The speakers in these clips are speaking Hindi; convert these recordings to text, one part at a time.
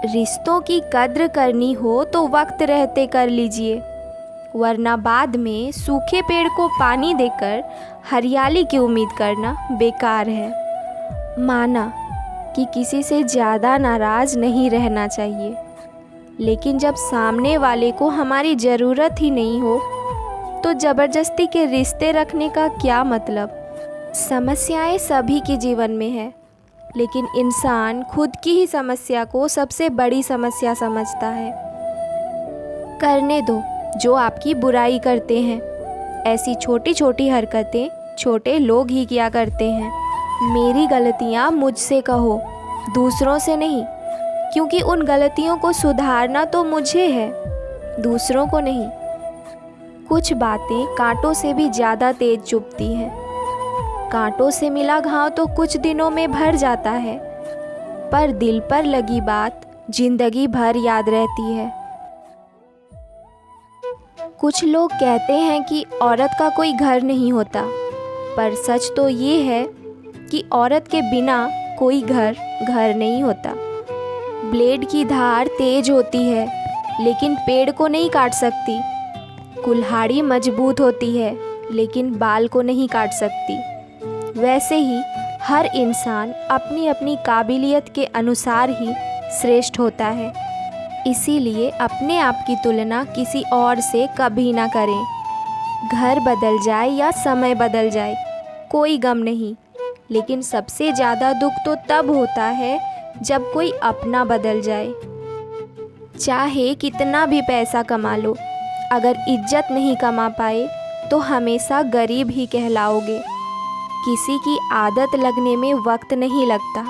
रिश्तों की कद्र करनी हो तो वक्त रहते कर लीजिए, वरना बाद में सूखे पेड़ को पानी देकर हरियाली की उम्मीद करना बेकार है। माना कि किसी से ज़्यादा नाराज़ नहीं रहना चाहिए, लेकिन जब सामने वाले को हमारी ज़रूरत ही नहीं हो तो ज़बरदस्ती के रिश्ते रखने का क्या मतलब। समस्याएं सभी के जीवन में है, लेकिन इंसान खुद की ही समस्या को सबसे बड़ी समस्या समझता है। करने दो जो आपकी बुराई करते हैं। ऐसी छोटी छोटी हरकतें छोटे लोग ही किया करते हैं। मेरी गलतियाँ मुझसे कहो, दूसरों से नहीं, क्योंकि उन गलतियों को सुधारना तो मुझे है, दूसरों को नहीं। कुछ बातें कांटों से भी ज़्यादा तेज चुभती हैं। कांटों से मिला घाव तो कुछ दिनों में भर जाता है, पर दिल पर लगी बात जिंदगी भर याद रहती है। कुछ लोग कहते हैं कि औरत का कोई घर नहीं होता, पर सच तो ये है कि औरत के बिना कोई घर नहीं होता। ब्लेड की धार तेज होती है, लेकिन पेड़ को नहीं काट सकती। कुल्हाड़ी मजबूत होती है, लेकिन बाल को नहीं काट सकती। वैसे ही हर इंसान अपनी अपनी काबिलियत के अनुसार ही श्रेष्ठ होता है। इसीलिए अपने आप की तुलना किसी और से कभी ना करें। घर बदल जाए या समय बदल जाए, कोई गम नहीं, लेकिन सबसे ज़्यादा दुख तो तब होता है जब कोई अपना बदल जाए। चाहे कितना भी पैसा कमा लो, अगर इज्जत नहीं कमा पाए तो हमेशा गरीब ही कहलाओगे। किसी की आदत लगने में वक्त नहीं लगता,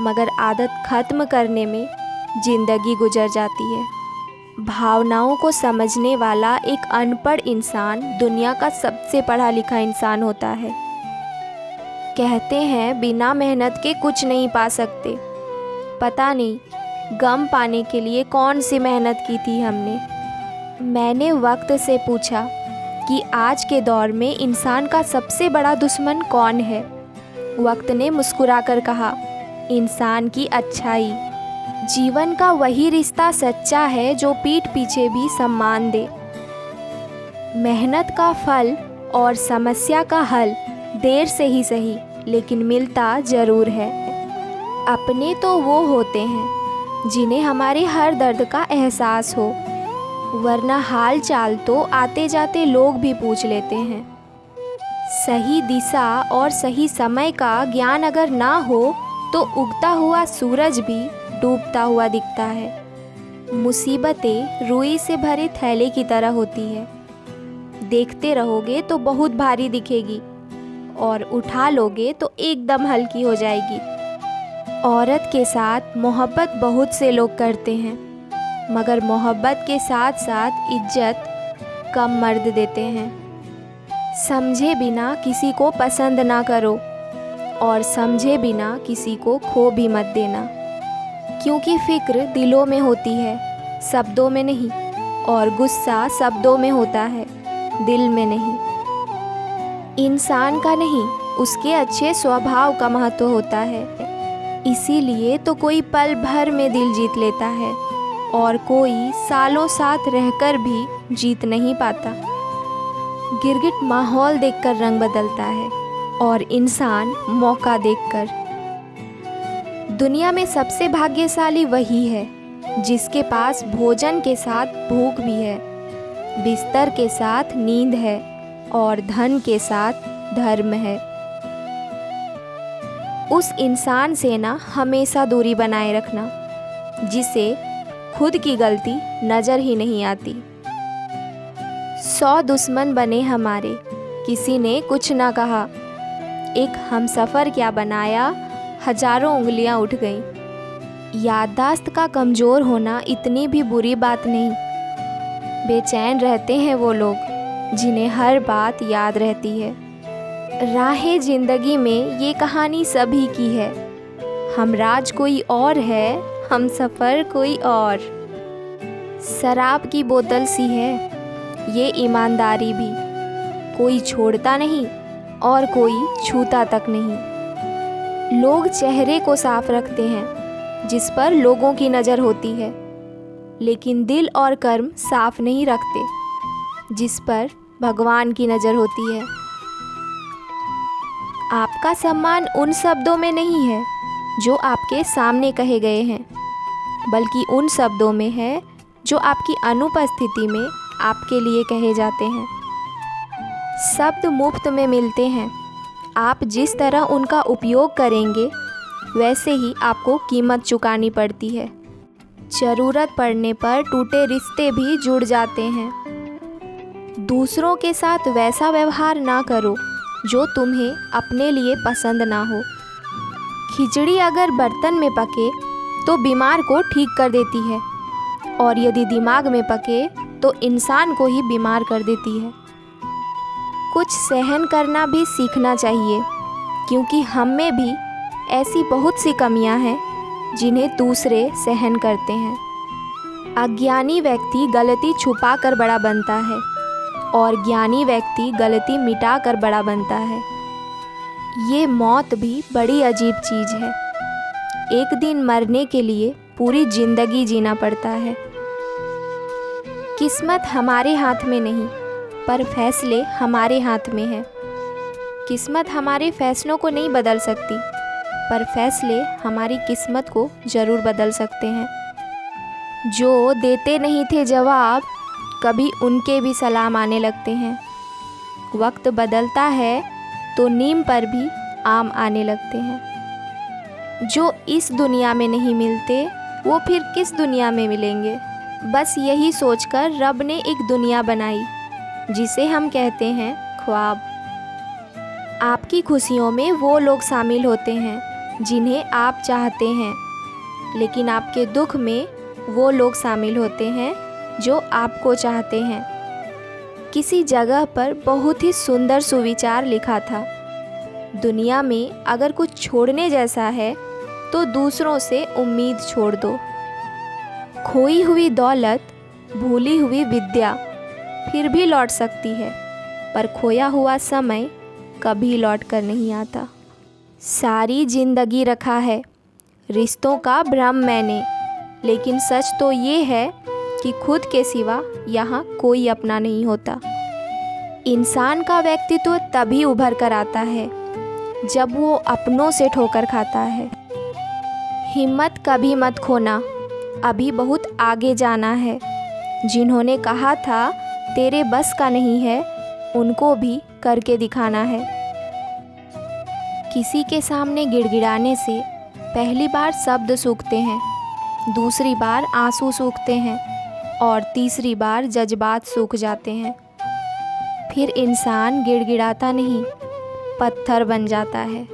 मगर आदत ख़त्म करने में ज़िंदगी गुजर जाती है। भावनाओं को समझने वाला एक अनपढ़ इंसान दुनिया का सबसे पढ़ा लिखा इंसान होता है। कहते हैं बिना मेहनत के कुछ नहीं पा सकते। पता नहीं गम पाने के लिए कौन सी मेहनत की थी हमने। मैंने वक्त से पूछा कि आज के दौर में इंसान का सबसे बड़ा दुश्मन कौन है। वक्त ने मुस्कुराकर कहा, इंसान की अच्छाई। जीवन का वही रिश्ता सच्चा है जो पीठ पीछे भी सम्मान दे। मेहनत का फल और समस्या का हल देर से ही सही, लेकिन मिलता ज़रूर है। अपने तो वो होते हैं जिन्हें हमारे हर दर्द का एहसास हो, वरना हाल चाल तो आते जाते लोग भी पूछ लेते हैं। सही दिशा और सही समय का ज्ञान अगर ना हो तो उगता हुआ सूरज भी डूबता हुआ दिखता है। मुसीबतें रुई से भरे थैले की तरह होती है। देखते रहोगे तो बहुत भारी दिखेगी, और उठा लोगे तो एकदम हल्की हो जाएगी। औरत के साथ मोहब्बत बहुत से लोग करते हैं, मगर मोहब्बत के साथ साथ इज्जत कम मर्द देते हैं। समझे बिना किसी को पसंद ना करो, और समझे बिना किसी को खो भी मत देना, क्योंकि फ़िक्र दिलों में होती है, शब्दों में नहीं, और गुस्सा शब्दों में होता है, दिल में नहीं। इंसान का नहीं, उसके अच्छे स्वभाव का महत्व होता है। इसीलिए तो कोई पल भर में दिल जीत लेता है, और कोई सालों साथ रहकर भी जीत नहीं पाता। गिरगिट माहौल देखकर रंग बदलता है, और इंसान मौका देखकर। दुनिया में सबसे भाग्यशाली वही है जिसके पास भोजन के साथ भूख भी है, बिस्तर के साथ नींद है, और धन के साथ धर्म है। उस इंसान से ना हमेशा दूरी बनाए रखना जिसे खुद की गलती नज़र ही नहीं आती। 100 दुश्मन बने हमारे, किसी ने कुछ ना कहा। एक हमसफ़र क्या बनाया, हजारों उंगलियां उठ गईं। याददाश्त का कमज़ोर होना इतनी भी बुरी बात नहीं। बेचैन रहते हैं वो लोग जिन्हें हर बात याद रहती है। राहे ज़िंदगी में ये कहानी सभी की है। हमराज कोई और है, हम सफ़र कोई और। शराब की बोतल सी है ये ईमानदारी भी, कोई छोड़ता नहीं और कोई छूता तक नहीं। लोग चेहरे को साफ रखते हैं, जिस पर लोगों की नज़र होती है, लेकिन दिल और कर्म साफ नहीं रखते, जिस पर भगवान की नज़र होती है। आपका सम्मान उन शब्दों में नहीं है जो आपके सामने कहे गए हैं, बल्कि उन शब्दों में है जो आपकी अनुपस्थिति में आपके लिए कहे जाते हैं। शब्द मुफ्त में मिलते हैं, आप जिस तरह उनका उपयोग करेंगे वैसे ही आपको कीमत चुकानी पड़ती है। ज़रूरत पड़ने पर टूटे रिश्ते भी जुड़ जाते हैं। दूसरों के साथ वैसा व्यवहार ना करो जो तुम्हें अपने लिए पसंद ना हो। खिचड़ी अगर बर्तन में पके तो बीमार को ठीक कर देती है, और यदि दिमाग में पके तो इंसान को ही बीमार कर देती है। कुछ सहन करना भी सीखना चाहिए, क्योंकि हम में भी ऐसी बहुत सी कमियां हैं जिन्हें दूसरे सहन करते हैं। अज्ञानी व्यक्ति गलती छुपा कर बड़ा बनता है, और ज्ञानी व्यक्ति गलती मिटा कर बड़ा बनता है। ये मौत भी बड़ी अजीब चीज़ है। एक दिन मरने के लिए पूरी ज़िंदगी जीना पड़ता है। किस्मत हमारे हाथ में नहीं, पर फैसले हमारे हाथ में है। किस्मत हमारे फैसलों को नहीं बदल सकती, पर फैसले हमारी किस्मत को ज़रूर बदल सकते हैं। जो देते नहीं थे जवाब, कभी उनके भी सलाम आने लगते हैं। वक्त बदलता है तो नीम पर भी आम आने लगते हैं। जो इस दुनिया में नहीं मिलते वो फिर किस दुनिया में मिलेंगे। बस यही सोचकर रब ने एक दुनिया बनाई जिसे हम कहते हैं ख्वाब। आपकी खुशियों में वो लोग शामिल होते हैं जिन्हें आप चाहते हैं, लेकिन आपके दुख में वो लोग शामिल होते हैं जो आपको चाहते हैं। किसी जगह पर बहुत ही सुंदर सुविचार लिखा था, दुनिया में अगर कुछ छोड़ने जैसा है तो दूसरों से उम्मीद छोड़ दो। खोई हुई दौलत, भूली हुई विद्या फिर भी लौट सकती है, पर खोया हुआ समय कभी लौट कर नहीं आता। सारी जिंदगी रखा है रिश्तों का भ्रम मैंने, लेकिन सच तो ये है कि खुद के सिवा यहाँ कोई अपना नहीं होता। इंसान का व्यक्तित्व तभी उभर कर आता है जब वो अपनों से ठोकर खाता है। हिम्मत कभी मत खोना, अभी बहुत आगे जाना है। जिन्होंने कहा था तेरे बस का नहीं है, उनको भी करके दिखाना है। किसी के सामने गिड़गिड़ाने से पहली बार शब्द सूखते हैं, दूसरी बार आंसू सूखते हैं, और तीसरी बार जज्बात सूख जाते हैं। फिर इंसान गिड़गिड़ाता नहीं, पत्थर बन जाता है।